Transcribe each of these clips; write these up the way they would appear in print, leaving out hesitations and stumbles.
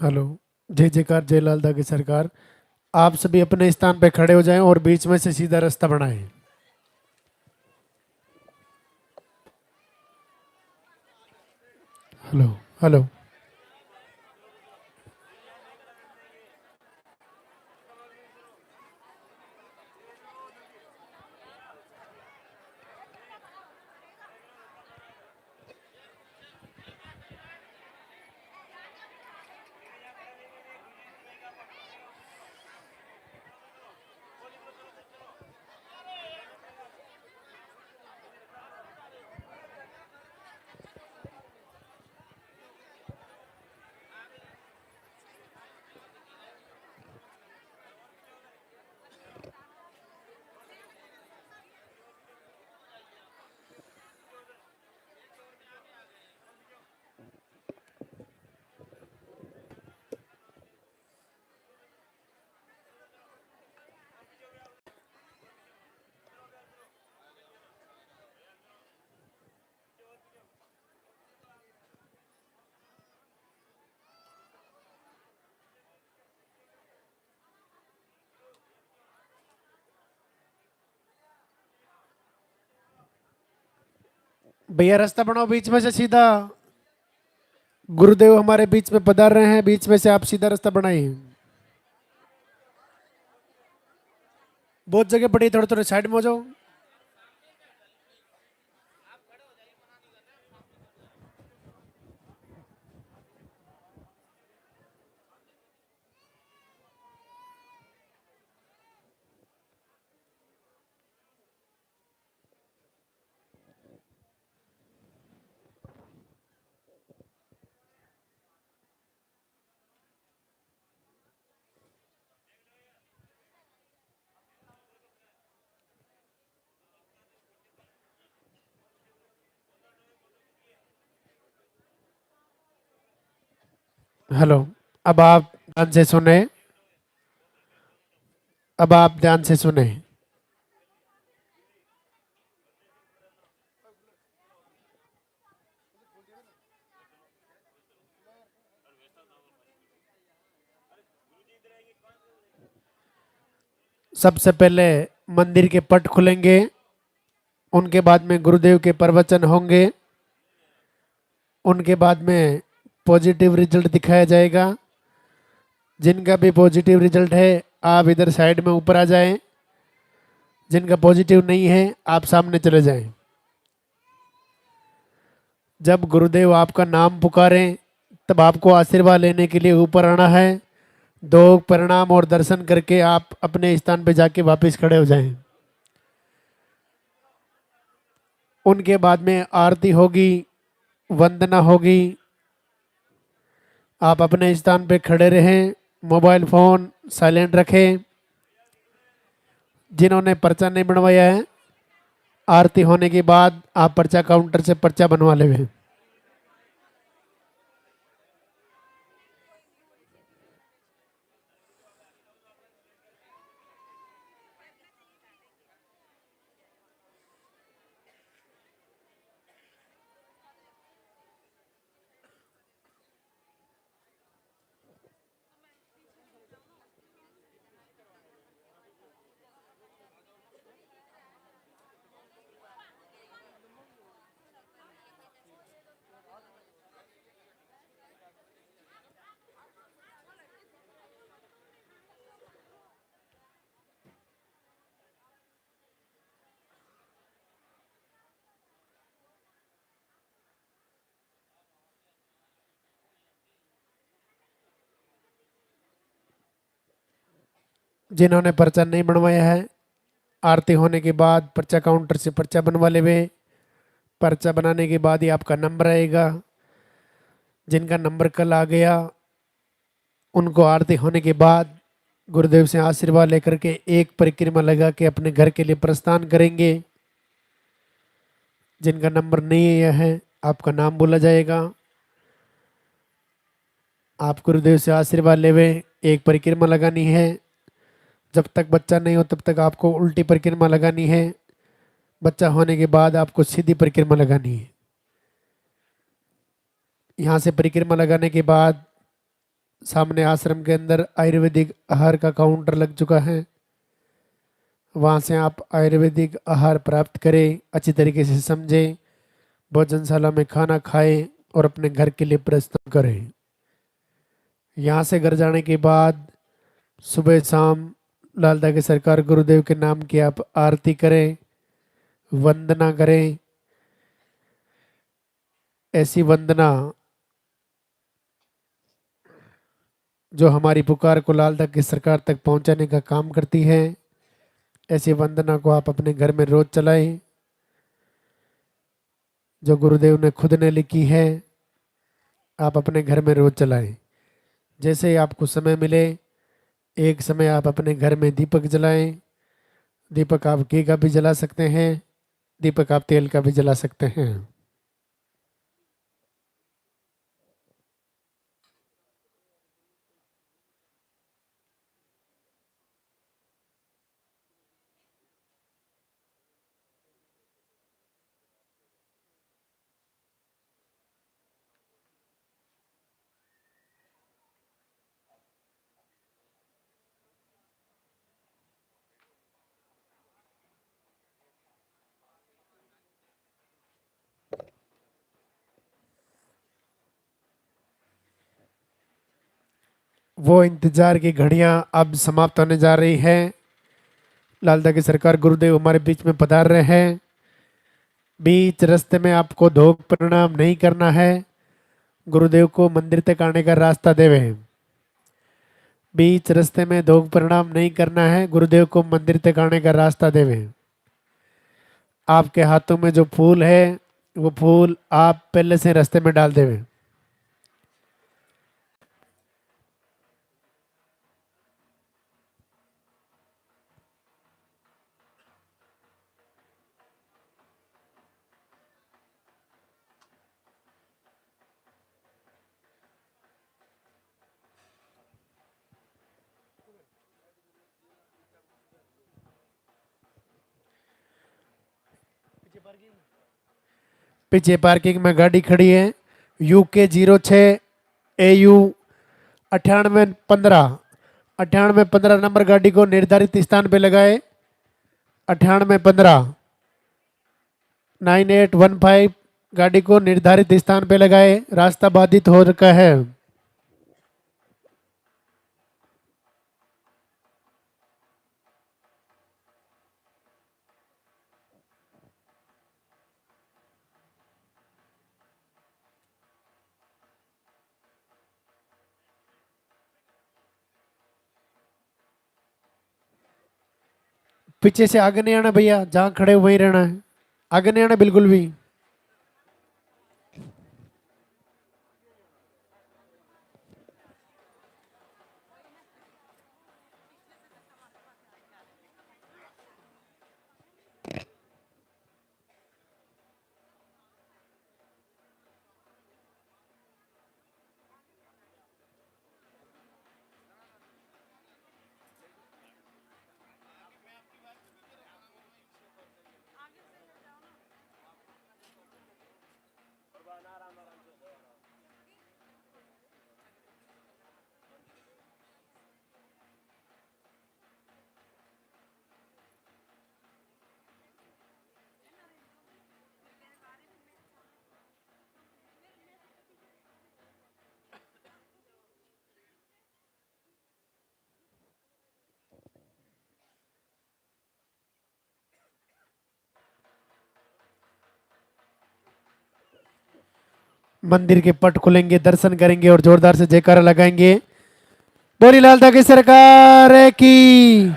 Hello. जय जयकार, जय लालदा की सरकार। आप सभी अपने स्थान पे खड़े हो जाएं और बीच में से सीधा रास्ता बनाएं। हेलो। हेलो। भैया रास्ता बनाओ बीच में से सीधा। गुरुदेव हमारे बीच में पधार रहे हैं, बीच में से आप सीधा रास्ता बनाइए। बहुत जगह पड़ी, थोड़े थोड़े साइड में हो जाओ। हेलो। अब आप ध्यान से सुने। अब आप ध्यान से सुने। सबसे पहले मंदिर के पट खुलेंगे, उनके बाद में गुरुदेव के प्रवचन होंगे, उनके बाद में पॉजिटिव रिजल्ट दिखाया जाएगा। जिनका भी पॉजिटिव रिजल्ट है आप इधर साइड में ऊपर आ जाएं, जिनका पॉजिटिव नहीं है आप सामने चले जाएं। जब गुरुदेव आपका नाम पुकारें तब आपको आशीर्वाद लेने के लिए ऊपर आना है। दो प्रणाम और दर्शन करके आप अपने स्थान पे जाके वापस खड़े हो जाएं। उनके बाद में आरती होगी, वंदना होगी। आप अपने स्थान पे खड़े रहें, मोबाइल फ़ोन साइलेंट रखें। जिन्होंने पर्चा नहीं बनवाया है, आरती होने के बाद आप पर्चा काउंटर से पर्चा बनवा लेंगे। जिन्होंने पर्चा नहीं बनवाया है, आरती होने के बाद पर्चा काउंटर से पर्चा बनवा लेवे। पर्चा बनाने के बाद ही आपका नंबर आएगा। जिनका नंबर कल आ गया उनको आरती होने के बाद गुरुदेव से आशीर्वाद लेकर के एक परिक्रमा लगा के अपने घर के लिए प्रस्थान करेंगे। जिनका नंबर नहीं आया है आपका नाम बोला जाएगा। आप गुरुदेव से आशीर्वाद लेवे। एक परिक्रमा लगानी है। जब तक बच्चा नहीं हो तब तक आपको उल्टी परिक्रमा लगानी है। बच्चा होने के बाद आपको सीधी परिक्रमा लगानी है। यहाँ से परिक्रमा लगाने के बाद सामने आश्रम के अंदर आयुर्वेदिक आहार का काउंटर लग चुका है। वहाँ से आप आयुर्वेदिक आहार प्राप्त करें, अच्छी तरीके से समझें, भोजनशाला में खाना खाएं और अपने घर के लिए प्रस्थान करें। यहाँ से घर जाने के बाद सुबह शाम लालदा के सरकार गुरुदेव के नाम की आप आरती करें, वंदना करें। ऐसी वंदना जो हमारी पुकार को लालदा की सरकार तक पहुंचाने का काम करती है, ऐसी वंदना को आप अपने घर में रोज चलाएं, जो गुरुदेव ने खुद ने लिखी है। आप अपने घर में रोज चलाएं। जैसे ही आपको समय मिले, एक समय आप अपने घर में दीपक जलाएं। दीपक आप घी का भी जला सकते हैं, दीपक आप तेल का भी जला सकते हैं। वो इंतजार की घड़ियां अब समाप्त होने जा रही है। लालदा की सरकार गुरुदेव हमारे बीच में पधार रहे हैं। बीच रास्ते में आपको धोख प्रणाम नहीं करना है, गुरुदेव को मंदिर तक आने का रास्ता देवे। बीच रास्ते में धोख प्रणाम नहीं करना है, गुरुदेव को मंदिर तक आने का रास्ता देवे। आपके हाथों में जो फूल है, वो फूल आप पहले से रास्ते में डाल देवे। पीछे पार्किंग में गाड़ी खड़ी है, UK 06 AU 9815। 9815 नंबर गाड़ी को निर्धारित स्थान पे लगाए। 9815 9815 गाड़ी को निर्धारित स्थान पे लगाए। रास्ता बाधित हो रखा है। पीछे से आगे नहीं आना भैया, जहां खड़े हो वहीं रहना है, आगे नहीं आना बिल्कुल भी। मंदिर के पट खुलेंगे, दर्शन करेंगे और जोरदार से जयकारा लगाएंगे। बोली लालदा की सरकार की।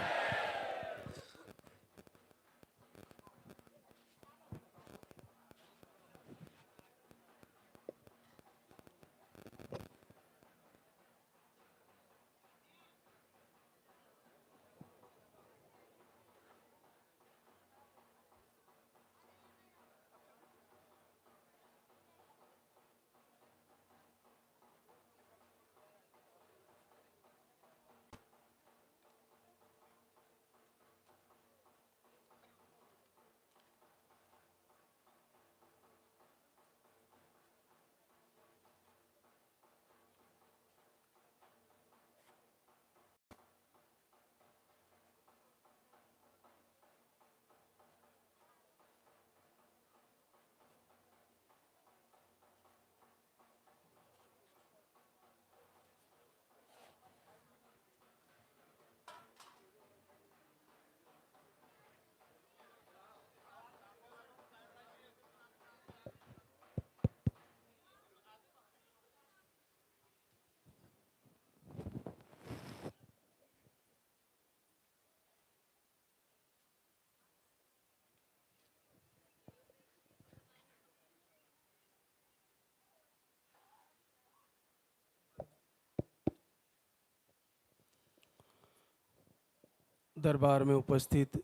दरबार में उपस्थित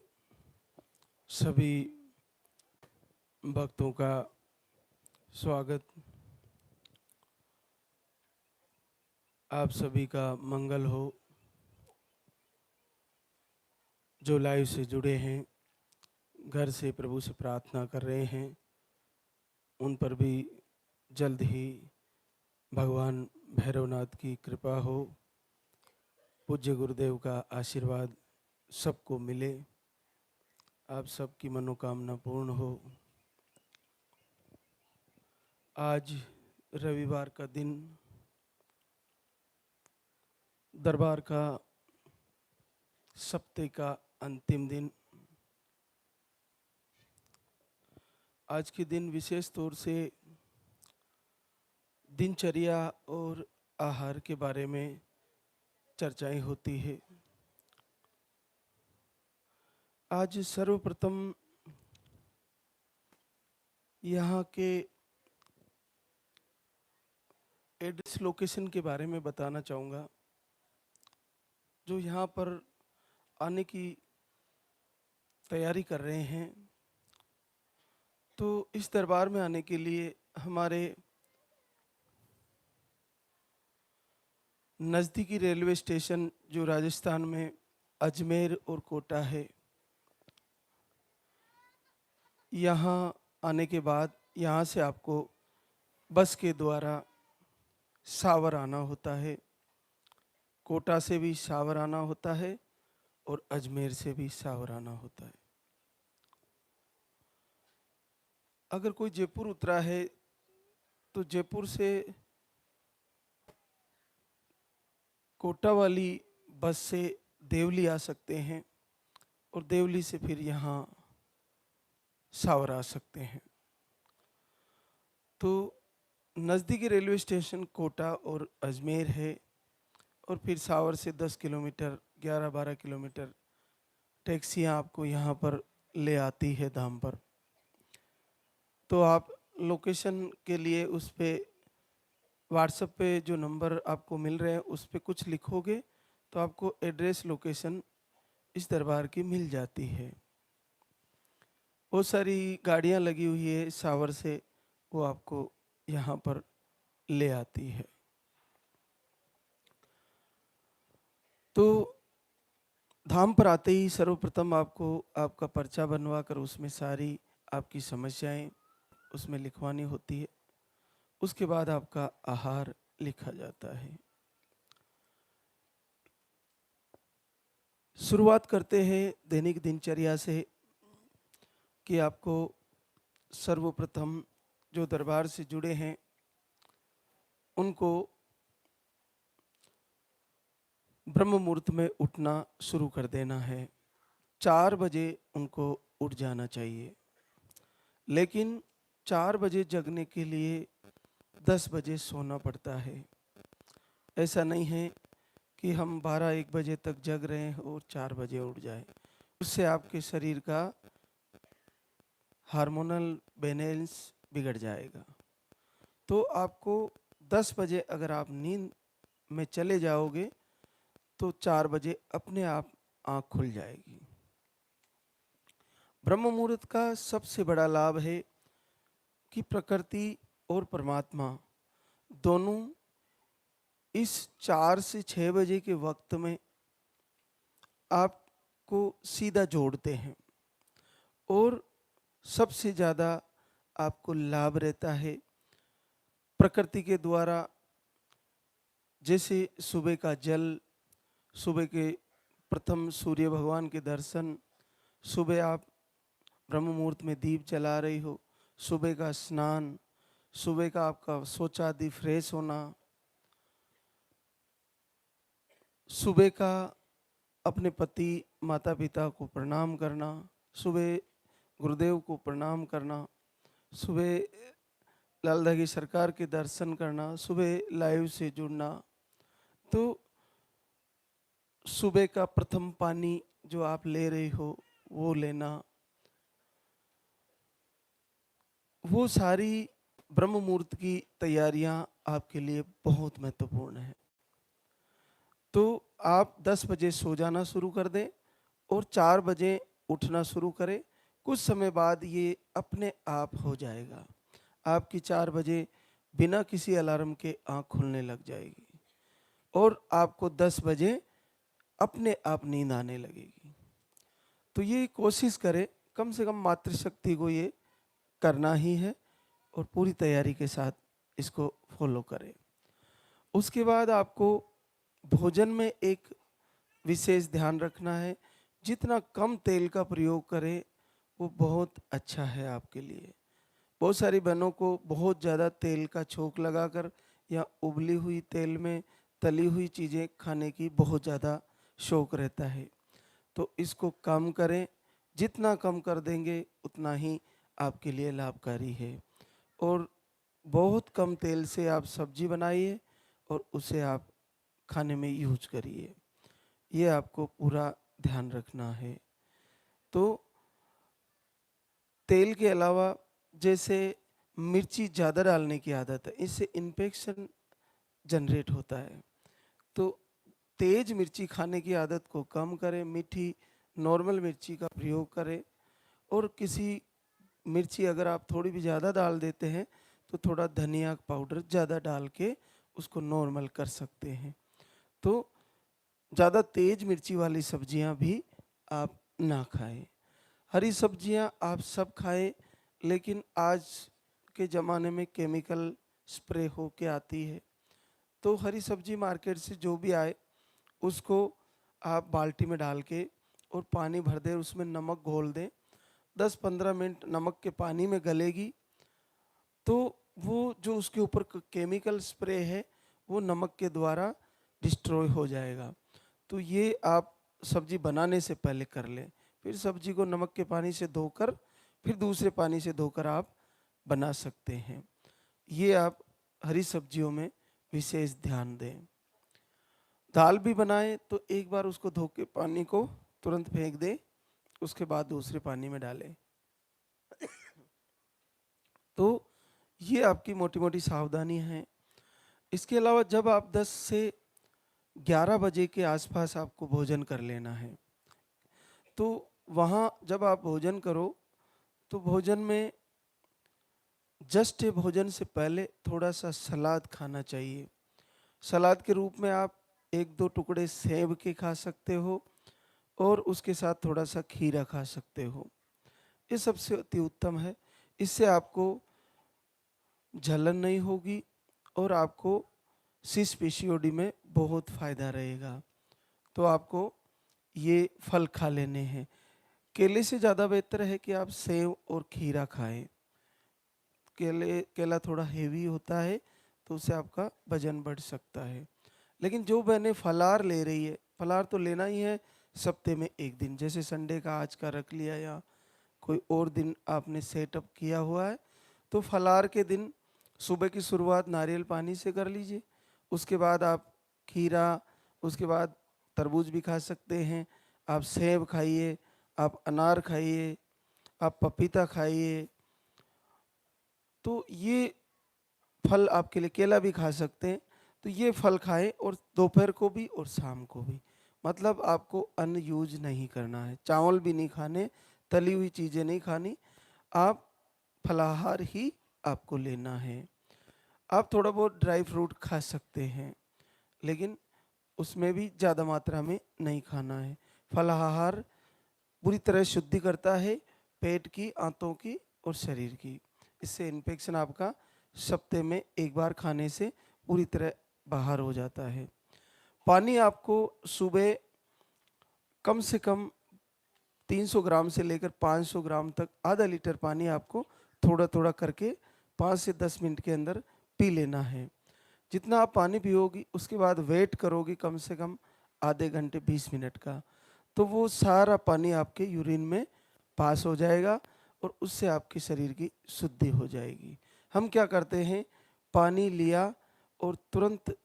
सभी भक्तों का स्वागत। आप सभी का मंगल हो। जो लाइव से जुड़े हैं, घर से प्रभु से प्रार्थना कर रहे हैं, उन पर भी जल्द ही भगवान भैरवनाथ की कृपा हो, पूज्य गुरुदेव का आशीर्वाद सबको मिले, आप सबकी मनोकामना पूर्ण हो। आज रविवार का दिन, दरबार का सप्ताह का अंतिम दिन। आज के दिन विशेष तौर से दिनचर्या और आहार के बारे में चर्चाएं होती है। आज सर्वप्रथम यहाँ के एड्रेस लोकेशन के बारे में बताना चाहूँगा। जो यहाँ पर आने की तैयारी कर रहे हैं, तो इस दरबार में आने के लिए हमारे नज़दीकी रेलवे स्टेशन जो राजस्थान में अजमेर और कोटा है, यहाँ आने के बाद यहाँ से आपको बस के द्वारा सावर आना होता है। कोटा से भी सावर आना होता है और अजमेर से भी सावर आना होता है। अगर कोई जयपुर उतरा है तो जयपुर से कोटा वाली बस से देवली आ सकते हैं और देवली से फिर यहाँ सावर आ सकते हैं। तो नज़दीकी रेलवे स्टेशन कोटा और अजमेर है और फिर सावर से 10 किलोमीटर 11-12 किलोमीटर टैक्सियाँ आपको यहाँ पर ले आती है धाम पर। तो आप लोकेशन के लिए उस पे व्हाट्सएप पे जो नंबर आपको मिल रहे हैं उस पे कुछ लिखोगे तो आपको एड्रेस लोकेशन इस दरबार की मिल जाती है। बहुत सारी गाड़ियाँ लगी हुई है सावर से, वो आपको यहाँ पर ले आती है। तो धाम पर आते ही सर्वप्रथम आपको आपका पर्चा बनवा कर उसमें सारी आपकी समस्याएं उसमें लिखवानी होती है। उसके बाद आपका आहार लिखा जाता है। शुरुआत करते हैं दैनिक दिनचर्या से कि आपको सर्वप्रथम जो दरबार से जुड़े हैं उनको ब्रह्म मुहूर्त में उठना शुरू कर देना है। 4 बजे उनको उठ जाना चाहिए, लेकिन 4 बजे जगने के लिए 10 बजे सोना पड़ता है। ऐसा नहीं है कि हम 12-1 बजे तक जग रहे हैं और 4 बजे उठ जाए। उससे आपके शरीर का हार्मोनल बैलेंस बिगड़ जाएगा। तो आपको 10 बजे अगर आप नींद में चले जाओगे तो 4 बजे अपने आप आँख खुल जाएगी। ब्रह्म मुहूर्त का सबसे बड़ा लाभ है कि प्रकृति और परमात्मा दोनों इस 4 से 6 बजे के वक्त में आपको सीधा जोड़ते हैं और सबसे ज़्यादा आपको लाभ रहता है प्रकृति के द्वारा। जैसे सुबह का जल, सुबह के प्रथम सूर्य भगवान के दर्शन, सुबह आप ब्रह्म मुहूर्त में दीप जला रही हो, सुबह का स्नान, सुबह का आपका शौचादि फ्रेश होना, सुबह का अपने पति माता पिता को प्रणाम करना, सुबह गुरुदेव को प्रणाम करना, सुबह लाल धागी सरकार के दर्शन करना, सुबह लाइव से जुड़ना, तो सुबह का प्रथम पानी जो आप ले रही हो वो लेना, वो सारी ब्रह्म मुहूर्त की तैयारियां आपके लिए बहुत महत्वपूर्ण है। तो आप 10 बजे सो जाना शुरू कर दें और 4 बजे उठना शुरू करें। कुछ समय बाद ये अपने आप हो जाएगा। आपकी 4 बजे बिना किसी अलार्म के आँख खुलने लग जाएगी और आपको 10 बजे अपने आप नींद आने लगेगी। तो ये कोशिश करें, कम से कम मातृशक्ति को ये करना ही है और पूरी तैयारी के साथ इसको फॉलो करें। उसके बाद आपको भोजन में एक विशेष ध्यान रखना है। जितना कम तेल का प्रयोग करें वो बहुत अच्छा है आपके लिए। बहुत सारी बहनों को बहुत ज़्यादा तेल का छोंक लगाकर या उबली हुई तेल में तली हुई चीज़ें खाने की बहुत ज़्यादा शौक रहता है। तो इसको कम करें। जितना कम कर देंगे उतना ही आपके लिए लाभकारी है। और बहुत कम तेल से आप सब्जी बनाइए और उसे आप खाने में यूज करिए। ये आपको पूरा ध्यान रखना है। तो तेल के अलावा जैसे मिर्ची ज़्यादा डालने की आदत है, इससे इन्फेक्शन जनरेट होता है। तो तेज मिर्ची खाने की आदत को कम करें, मीठी नॉर्मल मिर्ची का प्रयोग करें। और किसी मिर्ची अगर आप थोड़ी भी ज़्यादा डाल देते हैं तो थोड़ा धनिया पाउडर ज़्यादा डाल के उसको नॉर्मल कर सकते हैं। तो ज़्यादा तेज मिर्ची वाली सब्जियां भी आप ना खाएं। हरी सब्जियां आप सब खाएं, लेकिन आज के ज़माने में केमिकल स्प्रे हो के आती है। तो हरी सब्जी मार्केट से जो भी आए उसको आप बाल्टी में डाल के और पानी भर दें, उसमें नमक घोल दें। 10-15 मिनट नमक के पानी में गलेगी तो वो जो उसके ऊपर केमिकल स्प्रे है वो नमक के द्वारा डिस्ट्रॉय हो जाएगा। तो ये आप सब्जी बनाने से पहले कर लें। फिर सब्जी को नमक के पानी से धोकर फिर दूसरे पानी से धोकर आप बना सकते हैं। ये आप हरी सब्जियों में विशेष ध्यान दें। दाल भी बनाएं तो एक बार उसको धो के पानी को तुरंत फेंक दें, उसके बाद दूसरे पानी में डालें। तो ये आपकी मोटी मोटी सावधानी है। इसके अलावा जब आप 10 से 11 बजे के आसपास आपको भोजन कर लेना है, तो वहाँ जब आप भोजन करो तो भोजन में जस्ट भोजन से पहले थोड़ा सा सलाद खाना चाहिए। सलाद के रूप में आप 1-2 टुकड़े सेब के खा सकते हो और उसके साथ थोड़ा सा खीरा खा सकते हो। ये सबसे अति उत्तम है। इससे आपको जलन नहीं होगी और आपको सिस पीसीओडी में बहुत फ़ायदा रहेगा। तो आपको ये फल खा लेने हैं। केले से ज़्यादा बेहतर है कि आप सेब और खीरा खाएं। केला थोड़ा हेवी होता है तो उससे आपका वजन बढ़ सकता है। लेकिन जो बहनें फलाहार ले रही है, फलाहार तो लेना ही है सप्ते में एक दिन, जैसे संडे का आज का रख लिया या कोई और दिन आपने सेटअप किया हुआ है, तो फलाहार के दिन सुबह की शुरुआत नारियल पानी से कर लीजिए। उसके बाद आप खीरा, उसके बाद तरबूज भी खा सकते हैं, आप सेब खाइए, आप अनार खाइए, आप पपीता खाइए। तो ये फल आपके लिए, केला भी खा सकते हैं। तो ये फल खाएं और दोपहर को भी और शाम को भी। मतलब आपको अन्न यूज नहीं करना है, चावल भी नहीं खाने, तली हुई चीज़ें नहीं खानी, आप फलाहार ही आपको लेना है। आप थोड़ा बहुत ड्राई फ्रूट खा सकते हैं, लेकिन उसमें भी ज़्यादा मात्रा में नहीं खाना है। फलाहार पूरी तरह शुद्धि करता है पेट की, आंतों की और शरीर की। इससे इन्फेक्शन आपका सप्ते में एक बार खाने से पूरी तरह बाहर हो जाता है। पानी आपको सुबह कम से कम 300 ग्राम से लेकर 500 ग्राम तक आधा लीटर पानी आपको थोड़ा थोड़ा करके 5 से 10 मिनट के अंदर पी लेना है। जितना आप पानी पियोगी उसके बाद वेट करोगी कम से कम आधे घंटे 20 मिनट का, तो वो सारा पानी आपके यूरिन में पास हो जाएगा और उससे आपके शरीर की शुद्धि हो जाएगी। हम क्या करते हैं, पानी लिया और तुरंत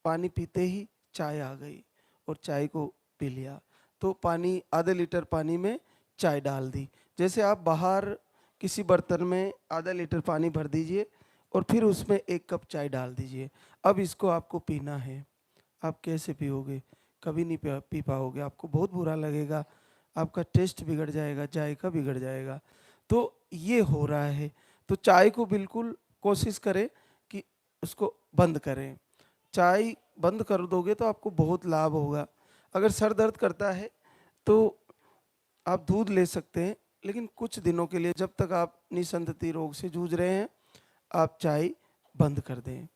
पानी पीते ही चाय आ गई और चाय को पी लिया। तो पानी आधे लीटर पानी में चाय डाल दी। जैसे आप बाहर किसी बर्तन में आधा लीटर पानी भर दीजिए और फिर उसमें 1 कप चाय डाल दीजिए। अब इसको आपको पीना है। आप कैसे पियोगे? कभी नहीं पी पाओगे, आपको बहुत बुरा लगेगा। आपका टेस्ट बिगड़ जाएगा, जायका बिगड़ जाएगा। तो ये हो रहा है, तो चाय को बिल्कुल कोशिश करें कि उसको बंद करें। चाय बंद कर दोगे तो आपको बहुत लाभ होगा। अगर सर दर्द करता है तो आप दूध ले सकते हैं, लेकिन कुछ दिनों के लिए, जब तक आप निसंतति रोग से जूझ रहे हैं, आप चाय बंद कर दें।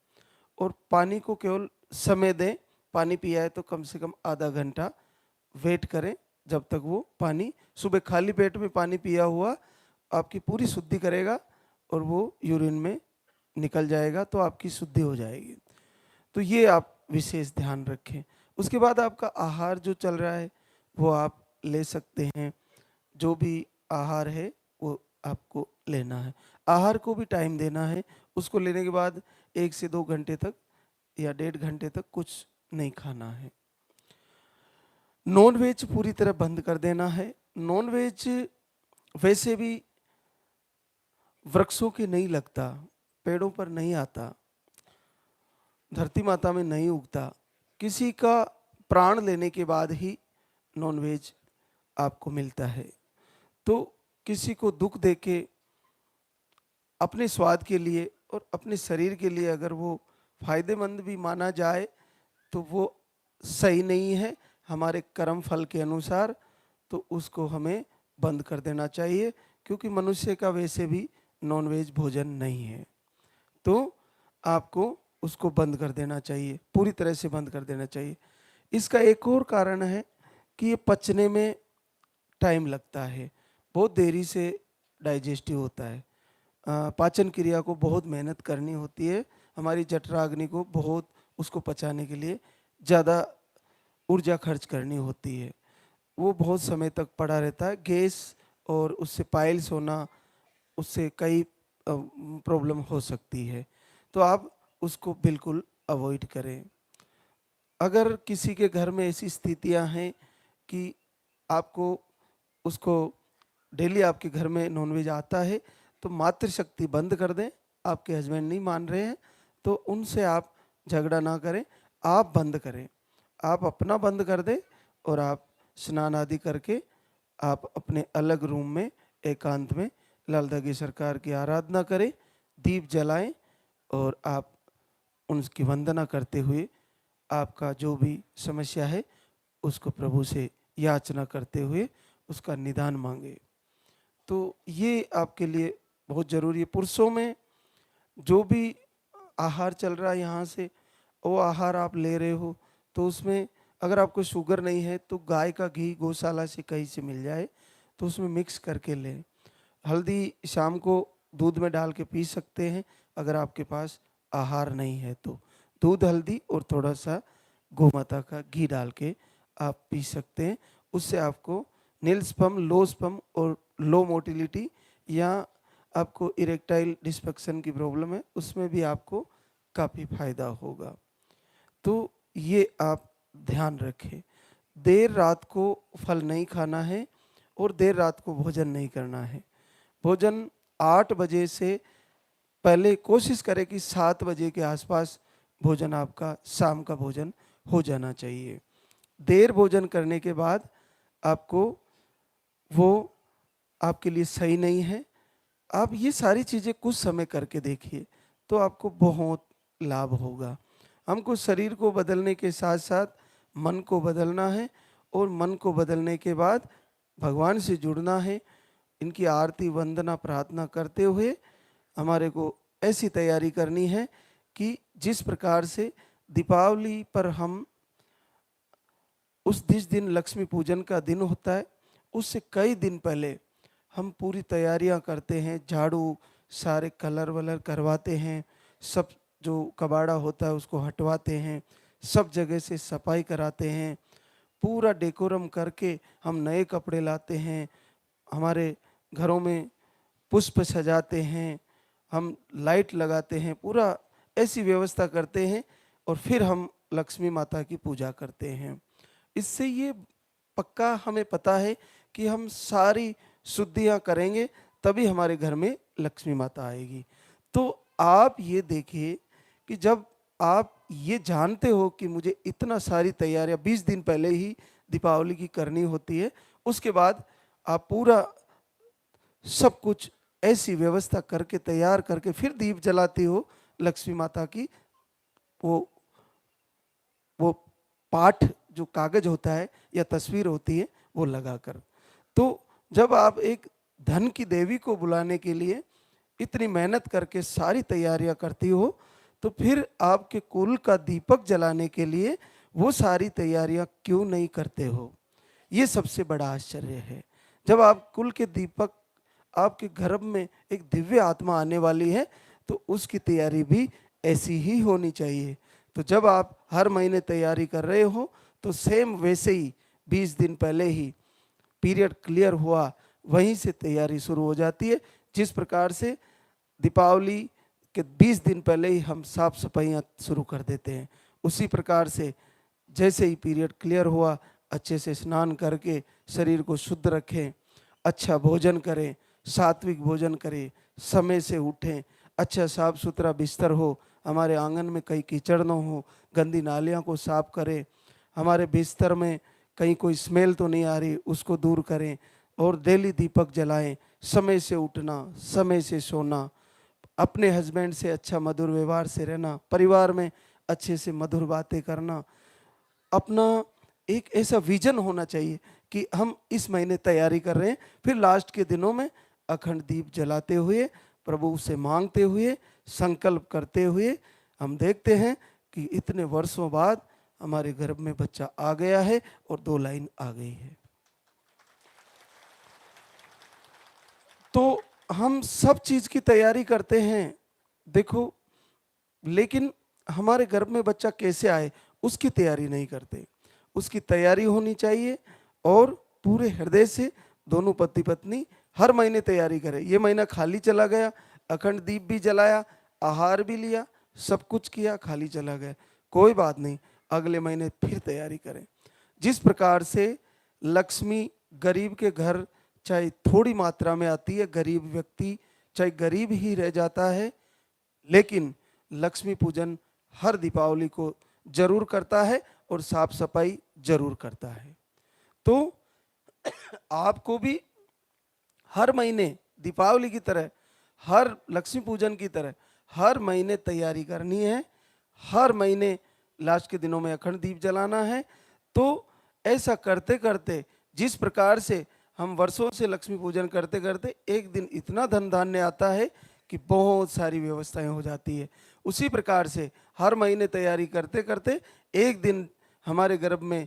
और पानी को केवल समय दें। पानी पिया है तो कम से कम आधा घंटा वेट करें जब तक वो पानी, सुबह खाली पेट में पानी पिया हुआ आपकी पूरी शुद्धि करेगा और वो यूरिन में निकल जाएगा, तो आपकी शुद्धि हो जाएगी। तो ये आप विशेष ध्यान रखें। उसके बाद आपका आहार जो चल रहा है वो आप ले सकते हैं। जो भी आहार है वो आपको लेना है। आहार को भी टाइम देना है। उसको लेने के बाद 1 से 2 घंटे तक या 1.5 घंटे तक कुछ नहीं खाना है। नॉन वेज पूरी तरह बंद कर देना है। नॉन वेज वैसे भी वृक्षों के नहीं लगता, पेड़ों पर नहीं आता, धरती माता में नहीं उगता। किसी का प्राण लेने के बाद ही नॉनवेज आपको मिलता है। तो किसी को दुख देके अपने स्वाद के लिए और अपने शरीर के लिए अगर वो फायदेमंद भी माना जाए तो वो सही नहीं है हमारे कर्म फल के अनुसार। तो उसको हमें बंद कर देना चाहिए, क्योंकि मनुष्य का वैसे भी नॉनवेज भोजन नहीं है। तो आपको उसको बंद कर देना चाहिए, पूरी तरह से बंद कर देना चाहिए। इसका एक और कारण है कि ये पचने में टाइम लगता है, बहुत देरी से डाइजेस्टिव होता है। पाचन क्रिया को बहुत मेहनत करनी होती है, हमारी जठराग्नि को बहुत उसको पचाने के लिए ज़्यादा ऊर्जा खर्च करनी होती है। वो बहुत समय तक पड़ा रहता है। गैस और उससे पाइल्स होना, उससे कई प्रॉब्लम हो सकती है। तो आप उसको बिल्कुल अवॉइड करें। अगर किसी के घर में ऐसी स्थितियां हैं कि आपको उसको डेली आपके घर में नॉनवेज आता है, तो मातृशक्ति बंद कर दें। आपके हस्बैंड नहीं मान रहे हैं तो उनसे आप झगड़ा ना करें, आप बंद करें। आप अपना बंद कर दें और आप स्नान आदि करके आप अपने अलग रूम में एकांत में लाल धागी सरकार की आराधना करें, दीप जलाएं और आप उनकी वंदना करते हुए आपका जो भी समस्या है उसको प्रभु से याचना करते हुए उसका निदान मांगे। तो ये आपके लिए बहुत ज़रूरी है। पुरुषों में जो भी आहार चल रहा है यहाँ से, वो आहार आप ले रहे हो तो उसमें अगर आपको शुगर नहीं है तो गाय का घी गौशाला से कहीं से मिल जाए तो उसमें मिक्स करके लें। हल्दी शाम को दूध में डाल के पी सकते हैं अगर आपके पास आहार नहीं है तो। दूध, हल्दी और थोड़ा सा गोमाता का घी डाल के आप पी सकते हैं। उससे आपको नील स्पम, लो स्पम और लो मोटिलिटी या आपको इरेक्टाइल डिस्फंक्शन की प्रॉब्लम है, उसमें भी आपको काफ़ी फायदा होगा। तो ये आप ध्यान रखें। देर रात को फल नहीं खाना है और देर रात को भोजन नहीं करना है। भोजन 8 बजे से पहले कोशिश करें कि 7 बजे के आसपास भोजन आपका शाम का भोजन हो जाना चाहिए। देर भोजन करने के बाद आपको वो आपके लिए सही नहीं है। आप ये सारी चीज़ें कुछ समय करके देखिए तो आपको बहुत लाभ होगा। हमको शरीर को बदलने के साथ साथ मन को बदलना है और मन को बदलने के बाद भगवान से जुड़ना है। इनकी आरती, वंदना, प्रार्थना करते हुए हमारे को ऐसी तैयारी करनी है कि जिस प्रकार से दीपावली पर हम जिस दिन लक्ष्मी पूजन का दिन होता है उससे कई दिन पहले हम पूरी तैयारियां करते हैं, झाड़ू, सारे कलर वलर करवाते हैं, सब जो कबाड़ा होता है उसको हटवाते हैं, सब जगह से सफाई कराते हैं, पूरा डेकोरम करके हम नए कपड़े लाते हैं, हमारे घरों में पुष्प सजाते हैं, हम लाइट लगाते हैं, पूरा ऐसी व्यवस्था करते हैं और फिर हम लक्ष्मी माता की पूजा करते हैं। इससे ये पक्का हमें पता है कि हम सारी शुद्धियाँ करेंगे तभी हमारे घर में लक्ष्मी माता आएगी। तो आप ये देखिए कि जब आप ये जानते हो कि मुझे इतना सारी तैयारियां 20 दिन पहले ही दीपावली की करनी होती है उसके बाद आप पूरा सब कुछ ऐसी व्यवस्था करके तैयार करके फिर दीप जलाते हो लक्ष्मी माता की, वो वो पाठ जो कागज होता है या तस्वीर होती है वो लगाकर। तो जब आप एक धन की देवी को बुलाने के लिए इतनी मेहनत करके सारी तैयारियां करती हो, तो फिर आपके कुल का दीपक जलाने के लिए वो सारी तैयारियां क्यों नहीं करते हो? ये सबसे बड़ा आश्चर्य है। जब आप कुल के दीपक, आपके घर में एक दिव्य आत्मा आने वाली है, तो उसकी तैयारी भी ऐसी ही होनी चाहिए। तो जब आप हर महीने तैयारी कर रहे हो, तो सेम वैसे ही 20 दिन पहले ही पीरियड क्लियर हुआ, वहीं से तैयारी शुरू हो जाती है। जिस प्रकार से दीपावली के 20 दिन पहले ही हम साफ सफाइयाँ शुरू कर देते हैं, उसी प्रकार से जैसे ही पीरियड क्लियर हुआ, अच्छे से स्नान करके शरीर को शुद्ध रखें, अच्छा भोजन करें, सात्विक भोजन करें, समय से उठें, अच्छा साफ सुथरा बिस्तर हो, हमारे आंगन में कहीं कीचड़ न हो, गंदी नालियाँ को साफ करें, हमारे बिस्तर में कहीं कोई स्मेल तो नहीं आ रही उसको दूर करें, और डेली दीपक जलाएं, समय से उठना, समय से सोना, अपने हस्बैंड से अच्छा मधुर व्यवहार से रहना, परिवार में अच्छे से मधुर बातें करना। अपना एक ऐसा विजन होना चाहिए कि हम इस महीने तैयारी कर रहे हैं, फिर लास्ट के दिनों में अखंड दीप जलाते हुए, प्रभु से मांगते हुए, संकल्प करते हुए हम देखते हैं कि इतने वर्षों बाद हमारे गर्भ में बच्चा आ गया है और 2 लाइन आ गई है। तो हम सब चीज की तैयारी करते हैं, देखो, लेकिन हमारे गर्भ में बच्चा कैसे आए उसकी तैयारी नहीं करते। उसकी तैयारी होनी चाहिए, और पूरे हृदय से दोनों पति पत्नी हर महीने तैयारी करें। ये महीना खाली चला गया, अखंड दीप भी जलाया, आहार भी लिया, सब कुछ किया, खाली चला गया, कोई बात नहीं, अगले महीने फिर तैयारी करें। जिस प्रकार से लक्ष्मी गरीब के घर चाहे थोड़ी मात्रा में आती है, गरीब व्यक्ति चाहे गरीब ही रह जाता है, लेकिन लक्ष्मी पूजन हर दीपावली को जरूर करता है और साफ सफाई जरूर करता है। तो आपको भी हर महीने दीपावली की तरह, हर लक्ष्मी पूजन की तरह हर महीने तैयारी करनी है, हर महीने लास्ट के दिनों में अखंड दीप जलाना है। तो ऐसा करते करते, जिस प्रकार से हम वर्षों से लक्ष्मी पूजन करते करते एक दिन इतना धन धान्य आता है कि बहुत सारी व्यवस्थाएं हो जाती है, उसी प्रकार से हर महीने तैयारी करते करते एक दिन हमारे गर्भ में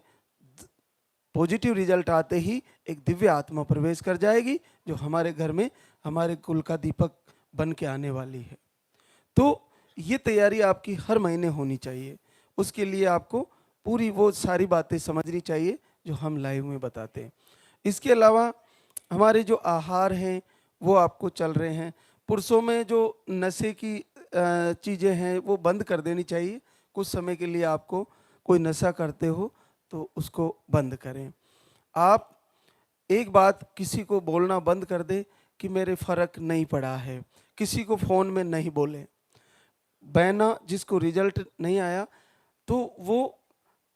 पॉजिटिव रिजल्ट आते ही एक दिव्य आत्मा प्रवेश कर जाएगी, जो हमारे घर में हमारे कुल का दीपक बन के आने वाली है। तो ये तैयारी आपकी हर महीने होनी चाहिए। उसके लिए आपको पूरी वो सारी बातें समझनी चाहिए जो हम लाइव में बताते हैं। इसके अलावा हमारे जो आहार हैं वो आपको चल रहे हैं। पुरुषों में जो नशे की चीज़ें हैं वो बंद कर देनी चाहिए। कुछ समय के लिए आपको कोई नशा करते हो तो उसको बंद करें। आप एक बात किसी को बोलना बंद कर दे कि मेरे फर्क नहीं पड़ा है, किसी को फ़ोन में नहीं बोले। बहना जिसको रिजल्ट नहीं आया तो वो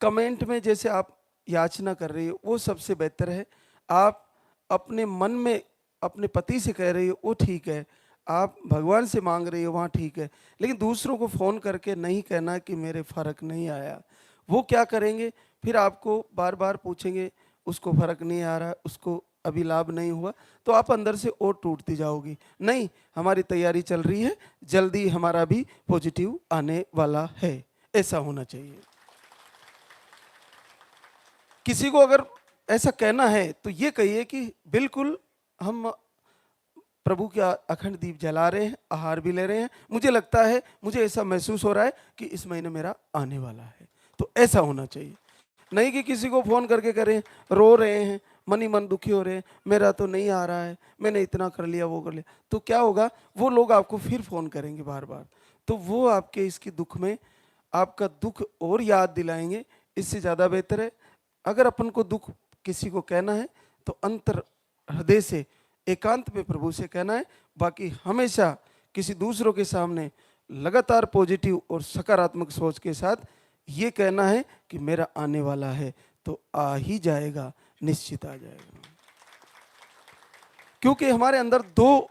कमेंट में जैसे आप याचना कर रही हो वो सबसे बेहतर है। आप अपने मन में अपने पति से कह रही हो वो ठीक है, आप भगवान से मांग रही हो वहाँ ठीक है, लेकिन दूसरों को फ़ोन करके नहीं कहना कि मेरे फ़र्क नहीं आया। वो क्या करेंगे, फिर आपको बार बार पूछेंगे उसको फ़र्क नहीं आ रहा, उसको अभी लाभ नहीं हुआ, तो आप अंदर से और टूटती जाओगी। नहीं, हमारी तैयारी चल रही है, जल्दी हमारा भी पॉजिटिव आने वाला है, ऐसा होना चाहिए। किसी को अगर ऐसा कहना है तो ये कहिए कि बिल्कुल हम प्रभु के अखंड दीप जला रहे हैं, आहार भी ले रहे हैं, मुझे लगता है, मुझे ऐसा महसूस हो रहा है कि इस महीने मेरा आने वाला है, तो ऐसा होना चाहिए। नहीं कि किसी को फ़ोन करके करें, रो रहे हैं, मन ही मन दुखी हो रहे हैं, मेरा तो नहीं आ रहा है, मैंने इतना कर लिया वो कर लिया, तो क्या होगा, वो लोग आपको फिर फ़ोन करेंगे बार बार, तो वो आपके इसके दुख में आपका दुख और याद दिलाएंगे। इससे ज़्यादा बेहतर है अगर अपन को दुख किसी को कहना है तो अंतर हृदय से एकांत में प्रभु से कहना है। बाकी हमेशा किसी दूसरों के सामने लगातार पॉजिटिव और सकारात्मक सोच के साथ ये कहना है कि मेरा आने वाला है, तो आ ही जाएगा, निश्चित आ जाएगा। क्योंकि हमारे अंदर दो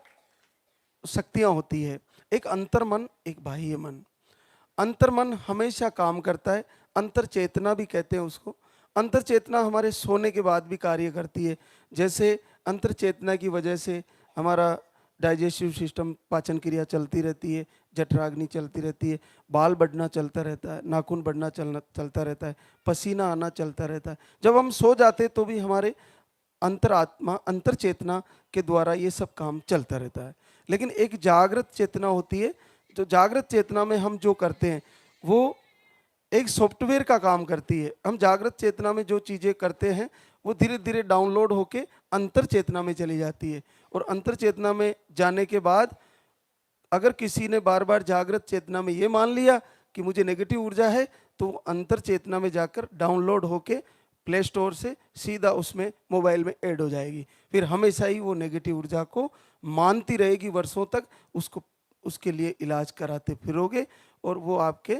शक्तियां होती है, एक अंतर्मन, एक बाह्य मन। अंतर्मन हमेशा काम करता है, अंतर चेतना भी कहते हैं उसको। अंतर चेतना हमारे सोने के बाद भी कार्य करती है। जैसे अंतर चेतना की वजह से हमारा डाइजेस्टिव सिस्टम, पाचन क्रिया चलती रहती है, जठराग्नि चलती रहती है, बाल बढ़ना चलता रहता है, नाखून बढ़ना चलता रहता है, पसीना आना चलता रहता है। जब हम सो जाते तो भी हमारे अंतरात्मा, अंतर चेतना के द्वारा ये सब काम चलता रहता है। लेकिन एक जागृत चेतना होती है, जो जागृत चेतना में हम जो करते हैं वो एक सॉफ्टवेयर का काम करती है। हम जागृत चेतना में जो चीज़ें करते हैं वो धीरे धीरे डाउनलोड होके अंतर चेतना में चली जाती है। और अंतर चेतना में जाने के बाद अगर किसी ने बार बार जागृत चेतना में ये मान लिया कि मुझे नेगेटिव ऊर्जा है, तो अंतर चेतना में जाकर डाउनलोड होके प्ले स्टोर से सीधा उसमें मोबाइल में ऐड हो जाएगी। फिर हमेशा ही वो नेगेटिव ऊर्जा को मानती रहेगी वर्षों तक, उसको उसके लिए इलाज कराते फिरोगे और वो आपके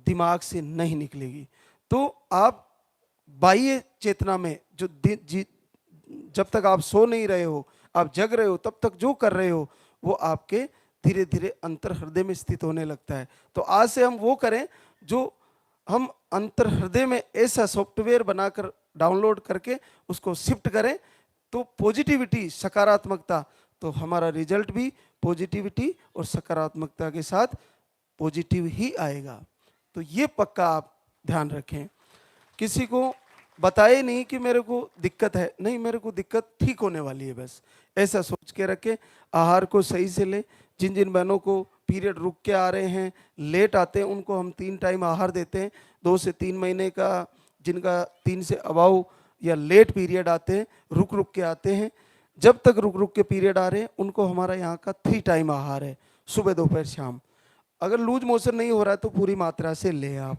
दिमाग से नहीं निकलेगी। तो आप बाह्य चेतना में जो जब तक आप सो नहीं रहे हो, आप जग रहे हो, तब तक जो कर रहे हो वो आपके धीरे धीरे अंतर हृदय में स्थित होने लगता है। तो आज से हम वो करें जो हम अंतर हृदय में ऐसा सॉफ्टवेयर बनाकर डाउनलोड करके उसको शिफ्ट करें, तो पॉजिटिविटी, सकारात्मकता, तो हमारा रिजल्ट भी पॉजिटिविटी और सकारात्मकता के साथ पॉजिटिव ही आएगा। तो ये पक्का आप ध्यान रखें। किसी को बताए नहीं कि मेरे को दिक्कत है, नहीं, मेरे को दिक्कत ठीक होने वाली है, बस ऐसा सोच के रखें। आहार को सही से लें। जिन जिन बहनों को पीरियड रुक के आ रहे हैं, लेट आते हैं, उनको हम 3 टाइम आहार देते हैं। 2 से 3 महीने का जिनका 3 से अबाउ या लेट पीरियड आते हैं, रुक रुक के आते हैं, जब तक रुक रुक के पीरियड आ रहे हैं उनको हमारा यहाँ का 3 टाइम आहार है, सुबह दोपहर शाम। अगर लूज मोशन नहीं हो रहा है तो पूरी मात्रा से लें आप।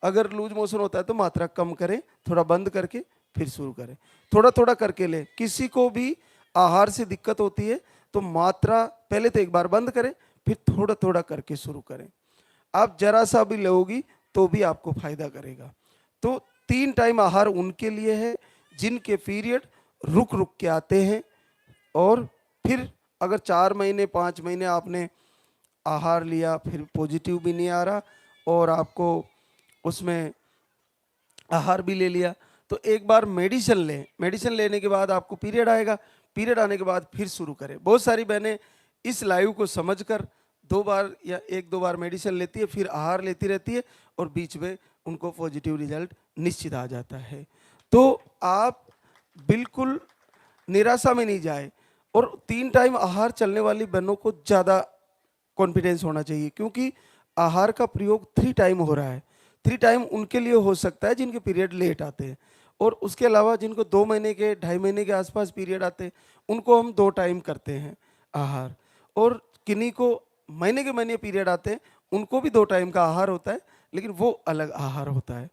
अगर लूज मोशन होता है तो मात्रा कम करें, थोड़ा बंद करके फिर शुरू करें, थोड़ा थोड़ा करके लें। किसी को भी आहार से दिक्कत होती है तो मात्रा पहले तो एक बार बंद करें, फिर थोड़ा थोड़ा करके शुरू करें। आप जरा सा भी लोगी तो भी आपको फायदा करेगा। तो 3 टाइम आहार उनके लिए है जिनके पीरियड रुक रुक के आते हैं। और फिर अगर 4 महीने 5 महीने आपने आहार लिया फिर पॉजिटिव भी नहीं आ रहा और आपको उसमें आहार भी ले लिया, तो एक बार मेडिसिन लें। मेडिसिन लेने के बाद आपको पीरियड आएगा, पीरियड आने के बाद फिर शुरू करें। बहुत सारी बहनें इस लाइव को समझकर 2 बार या 1-2 बार मेडिसिन लेती है, फिर आहार लेती रहती है और बीच में उनको पॉजिटिव रिजल्ट निश्चित आ जाता है। तो आप बिल्कुल निराशा में नहीं जाए। और 3 टाइम आहार चलने वाली बहनों को ज़्यादा कॉन्फिडेंस होना चाहिए, क्योंकि आहार का प्रयोग 3 टाइम हो रहा है। 3 टाइम उनके लिए हो सकता है जिनके पीरियड लेट आते हैं, और उसके अलावा जिनको 2 महीने के 2.5 महीने के आसपास पीरियड आते हैं उनको हम 2 टाइम करते हैं आहार। और किन्हीं को महीने के महीने पीरियड आते हैं उनको भी 2 टाइम का आहार होता है, लेकिन वो अलग आहार होता है।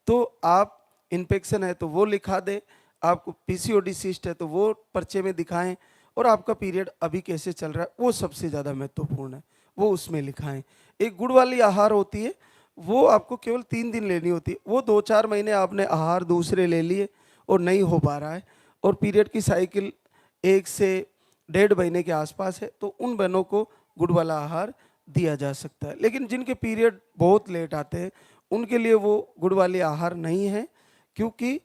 तो आप इन्फेक्शन है तो वो लिखा दे, आपको पीसीओडी सिस्ट है तो वो पर्चे में दिखाएं, और आपका पीरियड अभी कैसे चल रहा है वो सबसे ज़्यादा महत्वपूर्ण है, वो उसमें लिखाएं। एक गुड़ वाली आहार होती है, वो आपको केवल 3 दिन लेनी होती है। वो 2-4 महीने आपने आहार दूसरे ले लिए और नहीं हो पा रहा है, और पीरियड की साइकिल 1 से 1.5 महीने के आसपास है, तो उन बहनों को गुड़ वाला आहार दिया जा सकता है। लेकिन जिनके पीरियड बहुत लेट आते हैं उनके लिए वो गुड़ वाली आहार नहीं है, क्योंकि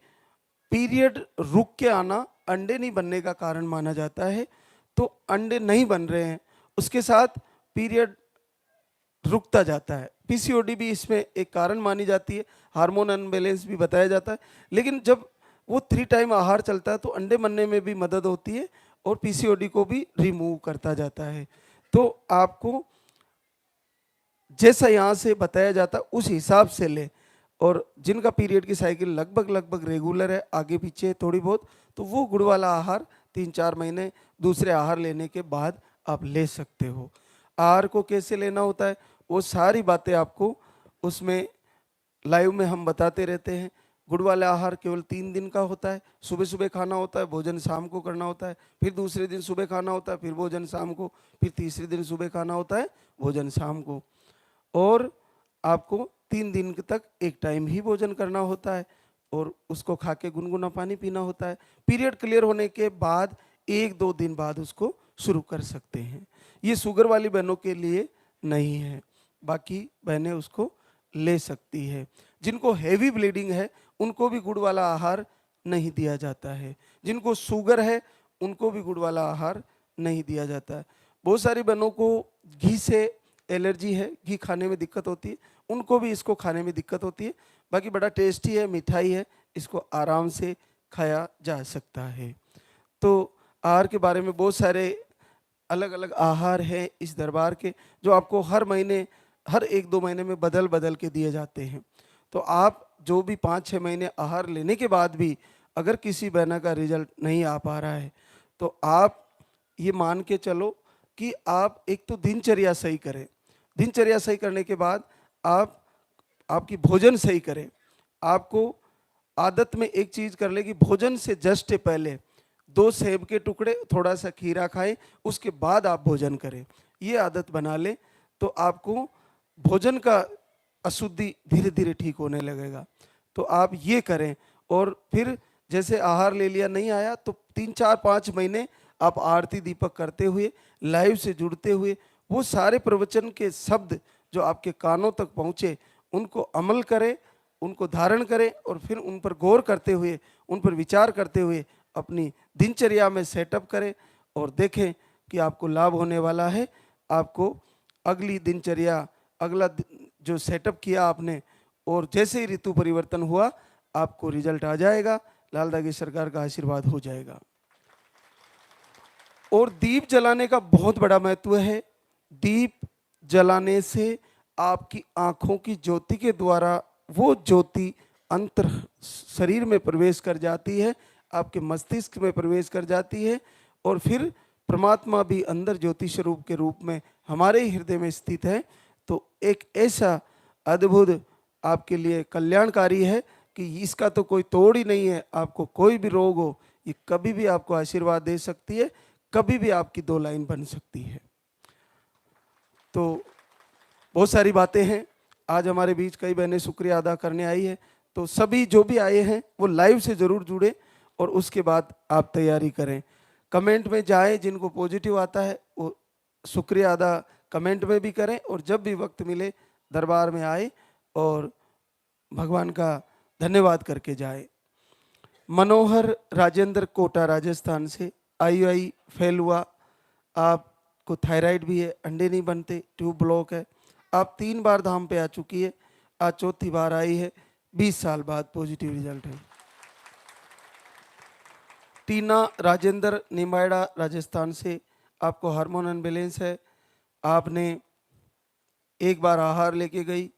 पीरियड रुक के आना अंडे नहीं बनने का कारण माना जाता है। तो अंडे नहीं बन रहे हैं, उसके साथ पीरियड रुकता जाता है। पीसीओडी भी इसमें एक कारण मानी जाती है, हार्मोन अनबैलेंस भी बताया जाता है। लेकिन जब वो 3 टाइम आहार चलता है तो अंडे बनने में भी मदद होती है और पीसीओडी को भी रिमूव करता जाता है। तो आपको जैसा यहाँ से बताया जाता है उस हिसाब से ले। और जिनका पीरियड की साइकिल लगभग रेगुलर है, आगे पीछे थोड़ी बहुत, तो वो गुड़ वाला आहार 3-4 महीने दूसरे आहार लेने के बाद आप ले सकते हो। आहार को कैसे लेना होता है वो सारी बातें आपको उसमें लाइव में हम बताते रहते हैं। गुड़ वाला आहार केवल 3 दिन का होता है। सुबह सुबह खाना होता है, भोजन शाम को करना होता है, फिर दूसरे दिन सुबह खाना होता है, फिर भोजन शाम को, फिर तीसरे दिन सुबह खाना होता है, भोजन शाम को। और आपको 3 दिन तक एक टाइम ही भोजन करना होता है और उसको खा के गुनगुना पानी पीना होता है। पीरियड क्लियर होने के बाद 1-2 दिन बाद उसको शुरू कर सकते हैं। ये शुगर वाली बहनों के लिए नहीं है, बाकी बहनें उसको ले सकती है। जिनको हेवी ब्लीडिंग है उनको भी गुड़ वाला आहार नहीं दिया जाता है। जिनको शुगर है उनको भी गुड़ वाला आहार नहीं दिया जाता है। बहुत सारी बहनों को घी से एलर्जी है, घी खाने में दिक्कत होती है, उनको भी इसको खाने में दिक्कत होती है। बाकी बड़ा टेस्टी है, मिठाई है, इसको आराम से खाया जा सकता है। तो आहार के बारे में बहुत सारे अलग अलग आहार हैं इस दरबार के, जो आपको हर महीने, हर 1-2 महीने में बदल बदल के दिए जाते हैं। तो आप जो भी 5-6 महीने आहार लेने के बाद भी अगर किसी बहना का रिजल्ट नहीं आ पा रहा है, तो आप ये मान के चलो कि आप एक तो दिनचर्या सही करें। दिनचर्या सही करने के बाद आप आपकी भोजन सही करें। आपको आदत में एक चीज़ कर ले कि भोजन से जस्ट पहले 2 सेब के टुकड़े, थोड़ा सा खीरा खाएं, उसके बाद आप भोजन करें। ये आदत बना लें तो आपको भोजन का अशुद्धि धीरे धीरे ठीक होने लगेगा। तो आप ये करें। और फिर जैसे आहार ले लिया, नहीं आया तो 3-4-5 महीने आप आरती दीपक करते हुए, लाइव से जुड़ते हुए, वो सारे प्रवचन के शब्द जो आपके कानों तक पहुँचे उनको अमल करें, उनको धारण करें और फिर उन पर गौर करते हुए, उन पर विचार करते हुए अपनी दिनचर्या में सेटअप करें और देखें कि आपको लाभ होने वाला है। आपको अगली दिनचर्या, अगला जो सेटअप किया आपने, और जैसे ही ऋतु परिवर्तन हुआ आपको रिजल्ट आ जाएगा, लालदा की सरकार का आशीर्वाद हो जाएगा। और दीप जलाने का बहुत बड़ा महत्व है। दीप जलाने से आपकी आंखों की ज्योति के द्वारा वो ज्योति अंतर शरीर में प्रवेश कर जाती है, आपके मस्तिष्क में प्रवेश कर जाती है, और फिर परमात्मा भी अंदर ज्योति स्वरूप के रूप में हमारे हृदय में स्थित है। तो एक ऐसा अद्भुत आपके लिए कल्याणकारी है कि इसका तो कोई तोड़ ही नहीं है। आपको कोई भी रोग हो, ये कभी भी आपको आशीर्वाद दे सकती है, कभी भी आपकी 2 लाइन बन सकती है। तो बहुत सारी बातें हैं। आज हमारे बीच कई बहनें शुक्रिया अदा करने आई है, तो सभी जो भी आए हैं वो लाइव से ज़रूर जुड़े और उसके बाद आप तैयारी करें। कमेंट में जाएं, जिनको पॉजिटिव आता है वो शुक्रिया अदा कमेंट में भी करें, और जब भी वक्त मिले दरबार में आए और भगवान का धन्यवाद करके जाए। मनोहर राजेंद्र, कोटा राजस्थान से, IUI फेल हुआ, आपको थायराइड भी है, अंडे नहीं बनते, ट्यूब ब्लॉक है, आप 3 बार धाम पे आ चुकी है, आज 4थी बार आई है, 20 साल बाद पॉजिटिव रिजल्ट है। टीना राजेंद्र, निमाड़ा राजस्थान से, आपको हार्मोन अनबैलेंस है, आपने 1 बार आहार लेके गई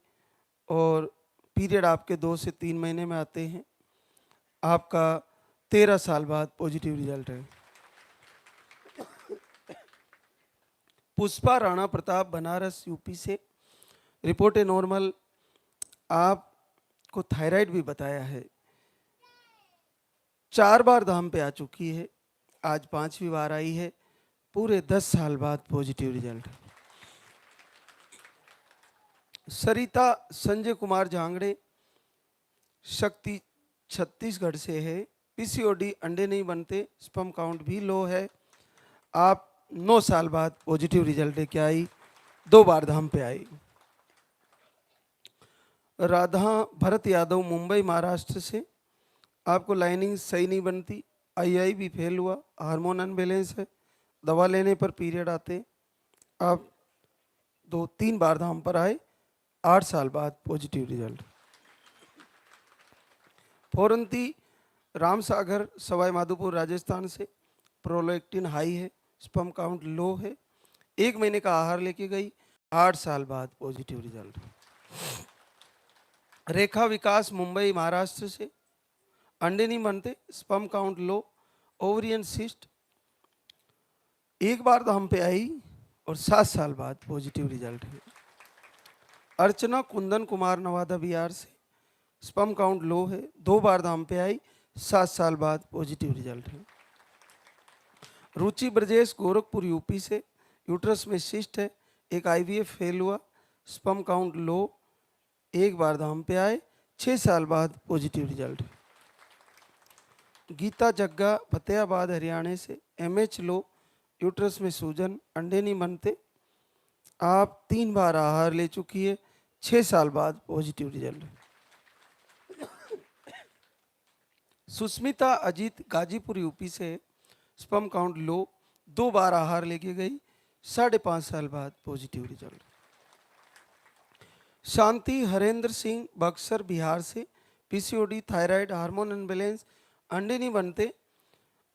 और पीरियड आपके 2 से 3 महीने में आते हैं, आपका 13 साल बाद पॉजिटिव रिजल्ट है। पुष्पा राणा प्रताप, बनारस यूपी से, रिपोर्ट है नॉर्मल, आपको थायराइड भी बताया है, 4 बार धाम पे आ चुकी है, आज 5वीं बार आई है, पूरे 10 साल बाद पॉजिटिव रिजल्ट है। सरिता संजय कुमार झांगड़े, शक्ति छत्तीसगढ़ से है, PCOD, अंडे नहीं बनते, स्पर्म काउंट भी लो है, आप 9 साल बाद पॉजिटिव रिजल्ट लेके आई, 2 बार धाम पे आई। राधा भरत यादव, मुंबई महाराष्ट्र से, आपको लाइनिंग सही नहीं बनती, IUI भी फेल हुआ, हार्मोन अनबैलेंस है, दवा लेने पर पीरियड आते, आप 2-3 बार धाम पर आए, 8 साल बाद पॉजिटिव रिजल्ट। फोरंती राम सागर, सवाई माधोपुर राजस्थान से, प्रोलैक्टिन हाई है, स्पर्म काउंट लो है, 1 महीने का आहार लेके गई, 8 साल बाद पॉजिटिव रिजल्ट। रेखा विकास, मुंबई महाराष्ट्र से, अंडे नहीं बनते, स्पर्म काउंट लो, ओवरियन सिस्ट, 1 बार धाम पे आई और 7 साल बाद पॉजिटिव रिजल्ट है। अर्चना कुंदन कुमार, नवादा बिहार से, स्पर्म काउंट लो है, 2 बार धाम पे आई, 7 साल बाद पॉजिटिव रिजल्ट है। रुचि ब्रजेश, गोरखपुर यूपी से, यूट्रस में सिस्ट है, एक IVF फेल हुआ, स्पर्म काउंट लो, 1 बार धाम पे आए, 6 साल बाद पॉजिटिव रिजल्ट है। गीता जग्गा, फतेहाबाद हरियाणा से, एमएच लो, यूट्रस में सूजन, अंडे नहीं बनते। आप 3 बार आहार ले चुकी है, 6 साल बाद positive result. Sushmita Ajit Ghazipur UP से, स्पर्म काउंट लो, 2 बार आहार लेके गई, 5.5 साल बाद पॉजिटिव रिजल्ट। शांति हरेंद्र सिंह बक्सर बिहार से, पीसीओडी, थायराइड, हार्मोन अनबैलेंस, अंडे नहीं बनते।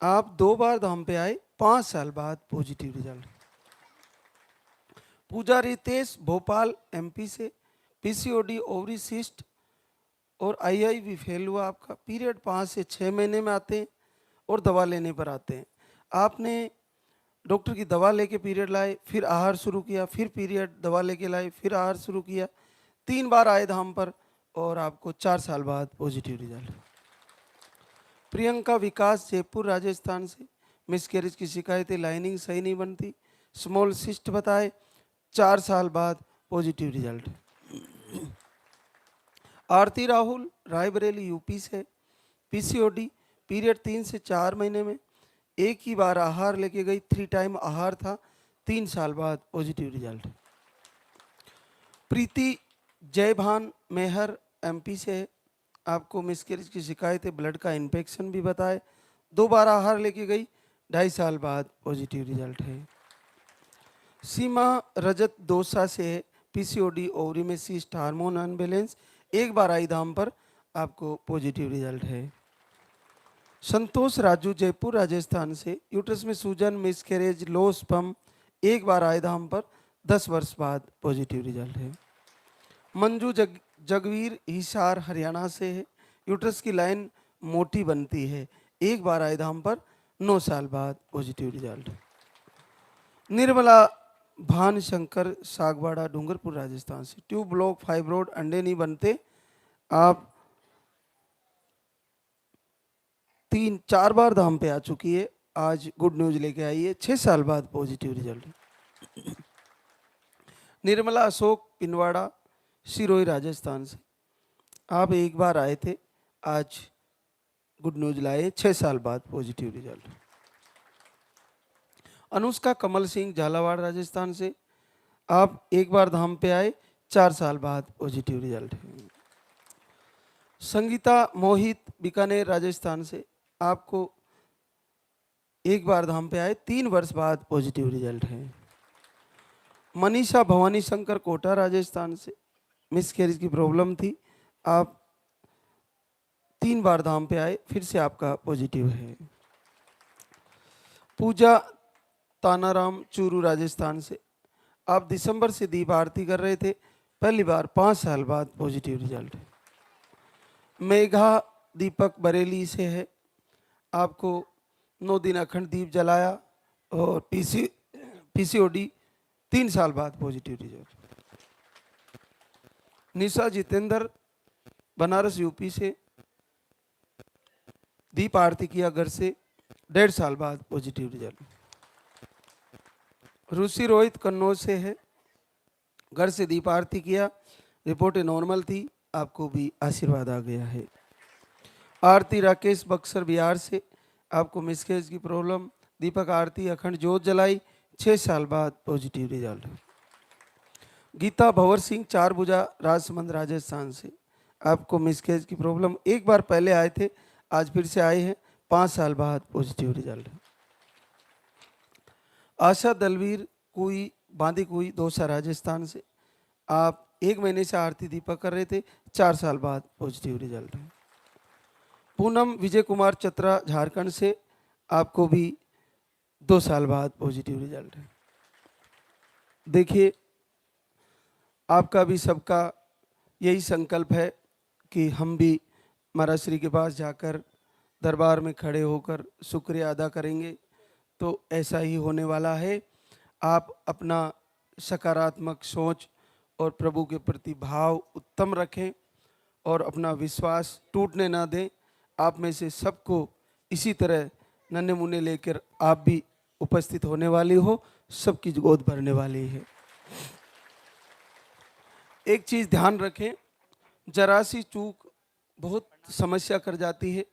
आप 2 बार धाम पे आए, 5 साल बाद पॉजिटिव रिजल्ट। पूजा रितेश भोपाल एमपी से, पीसीओडी, ओवरी सिस्ट और आईआईवी फेल हुआ आपका। पीरियड 5 से 6 महीने में आते हैं और दवा लेने पर आते हैं। आपने डॉक्टर की दवा लेके पीरियड लाए, फिर आहार शुरू किया, फिर पीरियड, दवा लेके लाए, फिर आहार शुरू किया, 3 बार आए धाम पर और आपको 4 साल बाद पॉजिटिव रिजल्ट। प्रियंका विकास जयपुर राजस्थान से, मिसकैरेज की शिकायतें, लाइनिंग सही नहीं बनती, स्मॉल सिस्ट बताए, 4 साल बाद पॉजिटिव रिजल्ट। आरती राहुल रायबरेली यूपी से, पीसीओडी, पीरियड 3 से 4 महीने में, एक ही बार आहार लेके गई, 3 टाइम आहार था, 3 साल बाद पॉजिटिव रिजल्ट। प्रीति जयभान मेहर एमपी से, आपको मिसकैरेज की शिकायत है, ब्लड का इन्फेक्शन भी बताए, 2 बार आहार लेके गई, 2.5 साल बाद पॉजिटिव रिजल्ट है। सीमा रजत दोसा से, पीसीओडी, ओवरी में सिस्ट, हार्मोन अनबैलेंस, 1 बार आई धाम पर आपको पॉजिटिव रिजल्ट है। संतोष राजू जयपुर राजस्थान से, यूट्रस में सूजन, मिसकैरेज, लो स्पर्म, 1 बार आए धाम पर, 10 वर्ष बाद पॉजिटिव रिजल्ट है। मंजू जगवीर हिसार हरियाणा से है, यूट्रस की लाइन मोटी बनती है, 1 बार आए धाम पर, 9 साल बाद पॉजिटिव रिजल्ट। निर्मला भान शंकर सागवाड़ा डूंगरपुर राजस्थान से, ट्यूब ब्लॉक, फाइब्रोड, अंडे नहीं बनते। आप 3-4 बार धाम पे आ चुकी है, आज गुड न्यूज लेके आई है, 6 साल बाद पॉजिटिव रिजल्ट। निर्मला अशोक पिनवाड़ा सिरोही राजस्थान से, आप 1 बार आए थे, आज गुड न्यूज लाए, 6 साल बाद पॉजिटिव रिजल्ट। अनुष्का कमल सिंह झालावाड़ राजस्थान से, आप 1 बार धाम पे आए, 4 साल बाद पॉजिटिव रिजल्ट है। संगीता मोहित बीकानेर राजस्थान से, आपको 1 बार धाम पे आए, 3 वर्ष बाद पॉजिटिव रिजल्ट है। मनीषा भवानी शंकर कोटा राजस्थान से, मिसकैरेज की प्रॉब्लम थी, आप 3 बार धाम पे आए, फिर से आपका पॉजिटिव है। पूजा तानाराम चूरू राजस्थान से, आप दिसंबर से दीप आरती कर रहे थे, पहली बार 5 साल बाद पॉजिटिव रिजल्ट है। मेघा दीपक बरेली से है, आपको 9 दिन अखंड दीप जलाया और पीसीओडी, 3 साल बाद पॉजिटिव रिजल्ट। निशा जितेंद्र बनारस यूपी से, दीप आरती किया घर से, 1.5 साल बाद पॉजिटिव रिजल्ट। ऋषि रोहित कन्नौज से है, घर से दीप आरती किया, रिपोर्टें नॉर्मल थी, आपको भी आशीर्वाद आ गया है। आरती राकेश बक्सर बिहार से, आपको मिसकैरेज की प्रॉब्लम, दीपक आरती अखंड जोत जलाई, 6 साल बाद पॉजिटिव रिजल्ट। गीता भंवर सिंह चारभुजा राजसमंद राजस्थान से, आपको मिसकैरेज की प्रॉब्लम, 1 बार पहले आए थे, आज फिर से आए हैं, 5 साल बाद पॉजिटिव रिजल्ट। आशा दलवीर कुई बांदी कुई दौसा राजस्थान से, आप 1 महीने से आरती दीपक कर रहे थे, 4 साल बाद पॉजिटिव रिजल्ट है। पूनम विजय कुमार चतरा झारखंड से, आपको भी 2 साल बाद पॉजिटिव रिजल्ट है। देखिए, आपका भी सबका यही संकल्प है कि हम भी महाराज श्री के पास जाकर दरबार में खड़े होकर शुक्रिया अदा करेंगे, तो ऐसा ही होने वाला है। आप अपना सकारात्मक सोच और प्रभु के प्रति भाव उत्तम रखें और अपना विश्वास टूटने ना दें। आप में से सबको इसी तरह नन्हे मुन्ने लेकर आप भी उपस्थित होने वाली हो, सबकी गोद भरने वाली है। एक चीज़ ध्यान रखें, जरा सी चूक बहुत समस्या कर जाती है।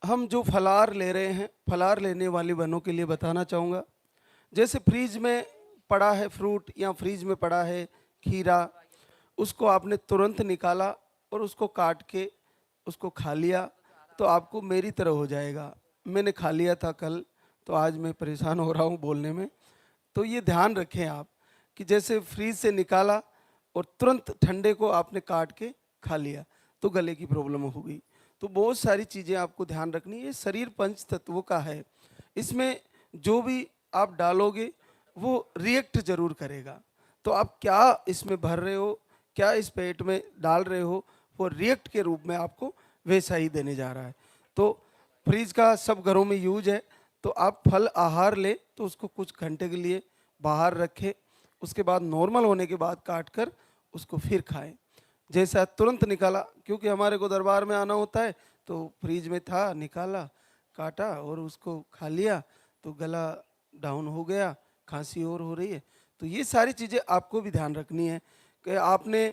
हम जो फलाहार ले रहे हैं, फलाहार लेने वाले बहनों के लिए बताना चाहूँगा। जैसे फ्रीज में पड़ा है फ्रूट या फ्रीज में पड़ा है खीरा, उसको आपने तुरंत निकाला और उसको काट के उसको खा लिया तो आपको मेरी तरह हो जाएगा। मैंने खा लिया था कल, तो आज मैं परेशान हो रहा हूँ बोलने में। तो ये ध्यान रखें आप कि जैसे फ्रीज से निकाला और तुरंत ठंडे को आपने काट के खा लिया तो गले की प्रॉब्लम हो गई। तो बहुत सारी चीज़ें आपको ध्यान रखनी है। ये शरीर पंच तत्वों का है, इसमें जो भी आप डालोगे वो रिएक्ट जरूर करेगा। तो आप क्या इसमें भर रहे हो, क्या इस पेट में डाल रहे हो, वो रिएक्ट के रूप में आपको वैसा ही देने जा रहा है। तो फ्रीज का सब घरों में यूज है। तो आप फल आहार ले तो उसको कुछ घंटे के लिए बाहर रखें, उसके बाद नॉर्मल होने के बाद काट कर उसको फिर खाएं। जैसा तुरंत निकाला, क्योंकि हमारे को दरबार में आना होता है, तो फ्रीज में था, निकाला, काटा और उसको खा लिया तो गला डाउन हो गया, खांसी और हो रही है। तो ये सारी चीज़ें आपको भी ध्यान रखनी है कि आपने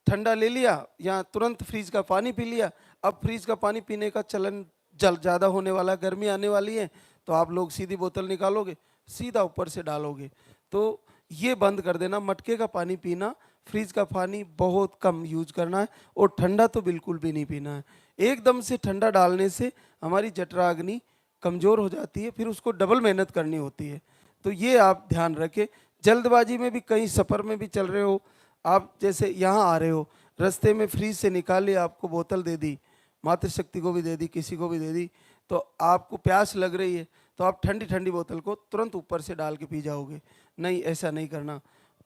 ठंडा ले लिया या तुरंत फ्रीज का पानी पी लिया। अब फ्रीज का पानी पीने का चलन जल ज़्यादा होने वाला, गर्मी आने वाली है, तो आप लोग सीधी बोतल निकालोगे, सीधा ऊपर से डालोगे। तो ये बंद कर देना, मटके का पानी पीना, फ्रीज का पानी बहुत कम यूज करना है और ठंडा तो बिल्कुल भी नहीं पीना है। एकदम से ठंडा डालने से हमारी जठराग्नि कमज़ोर हो जाती है, फिर उसको डबल मेहनत करनी होती है। तो ये आप ध्यान रखें। जल्दबाजी में भी, कहीं सफ़र में भी चल रहे हो आप, जैसे यहाँ आ रहे हो, रास्ते में फ्रीज से निकाल लिया, आपको बोतल दे दी, मातृशक्ति को भी दे दी, किसी को भी दे दी, तो आपको प्यास लग रही है तो आप ठंडी ठंडी बोतल को तुरंत ऊपर से डाल के पी जाओगे। नहीं, ऐसा नहीं करना।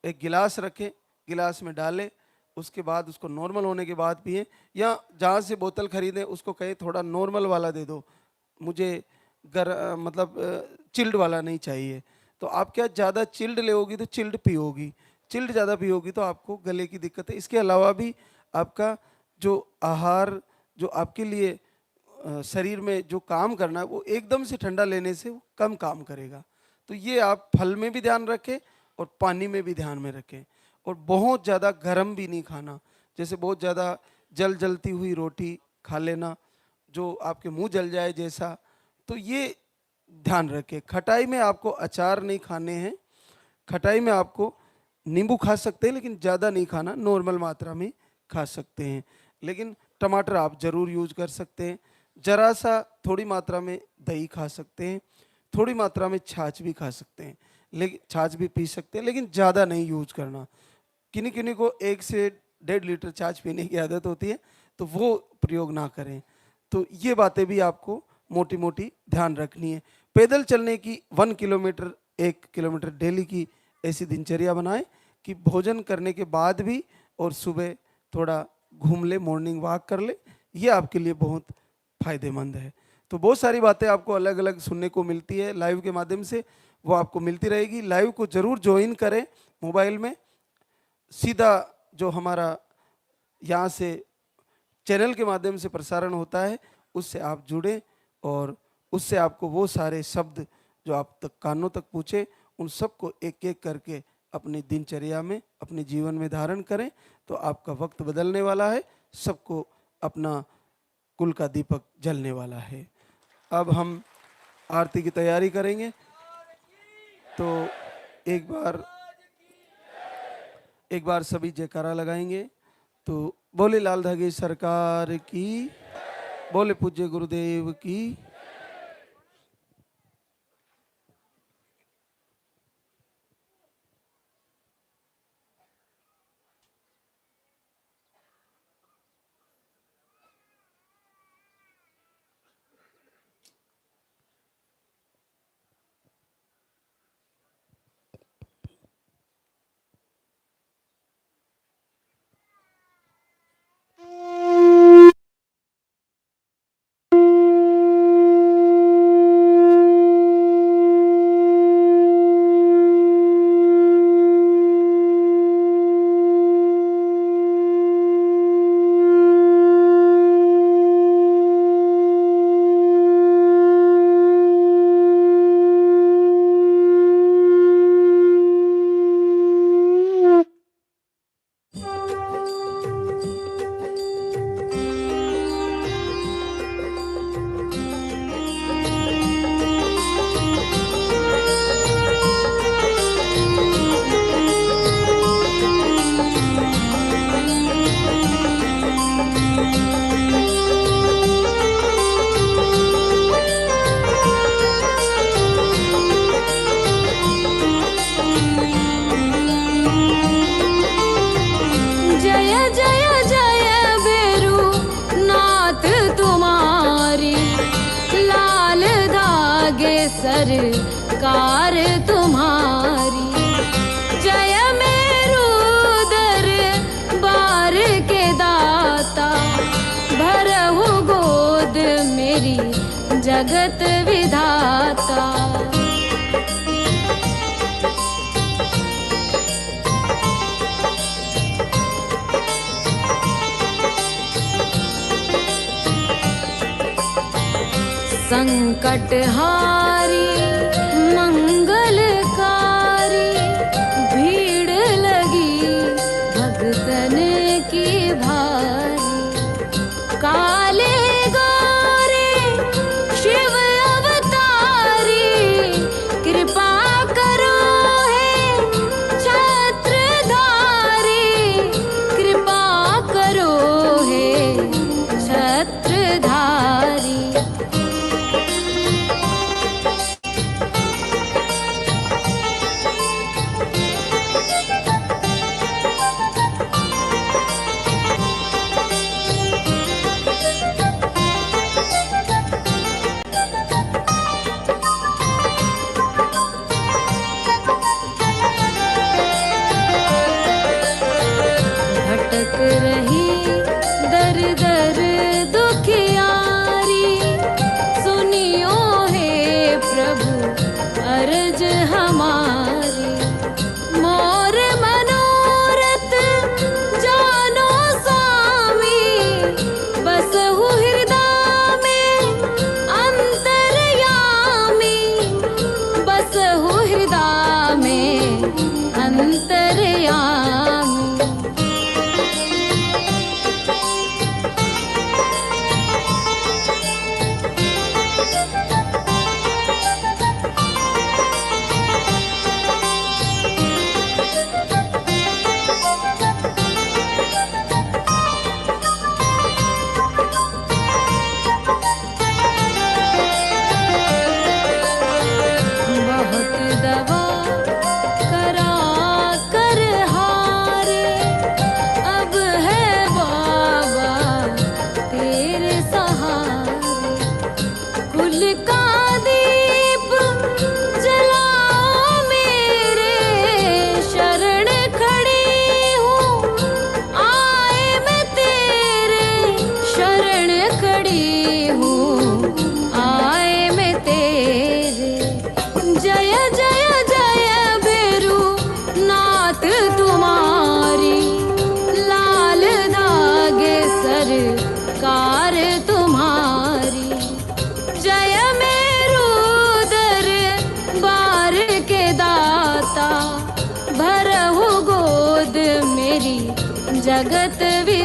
एक गिलास रखें, गिलास में डालें, उसके बाद उसको नॉर्मल होने के बाद पिए, या जहाँ से बोतल खरीदें उसको कहें थोड़ा नॉर्मल वाला दे दो, मुझे मतलब चिल्ड वाला नहीं चाहिए। तो आप क्या ज़्यादा चिल्ड लेओगी तो चिल्ड पियोगी, चिल्ड ज़्यादा पियोगी तो आपको गले की दिक्कत है। इसके अलावा भी आपका जो आहार, जो आपके लिए शरीर में जो काम करना है, वो एकदम से ठंडा लेने से वो कम काम करेगा। तो ये आप फल में भी ध्यान रखें और पानी में भी ध्यान में रखें। और बहुत ज़्यादा गर्म भी नहीं खाना, जैसे बहुत ज़्यादा जलती हुई रोटी खा लेना जो आपके मुंह जल जाए जैसा, तो ये ध्यान रखें। खटाई में आपको अचार नहीं खाने हैं, खटाई में आपको नींबू खा सकते हैं लेकिन ज़्यादा नहीं खाना, नॉर्मल मात्रा में खा सकते हैं। लेकिन टमाटर आप ज़रूर यूज कर सकते हैं। जरा सा थोड़ी मात्रा में दही खा सकते हैं, थोड़ी मात्रा में छाछ भी खा सकते हैं, लेकिन छाछ भी पी सकते हैं लेकिन ज़्यादा नहीं यूज करना। किन्हीं किन्हीं को 1 से 1.5 लीटर छाछ पीने की आदत होती है, तो वो प्रयोग ना करें। तो ये बातें भी आपको मोटी मोटी ध्यान रखनी है। पैदल चलने की 1 किलोमीटर 1 किलोमीटर डेली की ऐसी दिनचर्या बनाएं कि भोजन करने के बाद भी और सुबह थोड़ा घूम ले, मॉर्निंग वॉक कर ले, ये आपके लिए बहुत फायदेमंद है। तो बहुत सारी बातें आपको अलग अलग सुनने को मिलती है लाइव के माध्यम से, वो आपको मिलती रहेगी। लाइव को जरूर ज्वाइन करें मोबाइल में, सीधा जो हमारा यहाँ से चैनल के माध्यम से प्रसारण होता है उससे आप जुड़ें और उससे आपको वो सारे शब्द जो आप तक कानों तक पूछे, उन सबको एक एक करके अपनी दिनचर्या में, अपने जीवन में धारण करें। तो आपका वक्त बदलने वाला है, सबको अपना कुल का दीपक जलने वाला है। अब हम आरती की तैयारी करेंगे, तो एक बार सभी जयकारा लगाएंगे। तो बोले लाल धागे सरकार की, बोले पूज्य गुरुदेव की। सरकार तुम्हारी। जय मेरू दरबार के दाता, भरहु गोद मेरी जगत विधाता। संकटहारी मंगलकारी, भीड़ लगी भगतन की भारी। काले गोरे शिव अवतारी, कृपा करो हे छत्रधारी। कृपा करो हे छत्रधारी। भटक रही दर दर दुखियारी, सुनियो हे प्रभु अर्ज हमारी। मोर मनोरथ जानो स्वामी, बसहु हृदय में अंतर्यामी। बसहु हृदय में अंतर्यामी। बहुत दवा करा कर हारे, अब है बाबा तेरे सहारे। कुल का दीप जलाओ मेरे, शरण खड़ी हूँ आए मैं तेरे। शरण खड़ी हूँ आए मैं तेरे। जय जय जय भैरू नाथ तुम्हारी, लाल धागे सरकार तुम्हारी। जय मेरू दरबार के दाता, भरहु गोद मेरी जगत विधाता।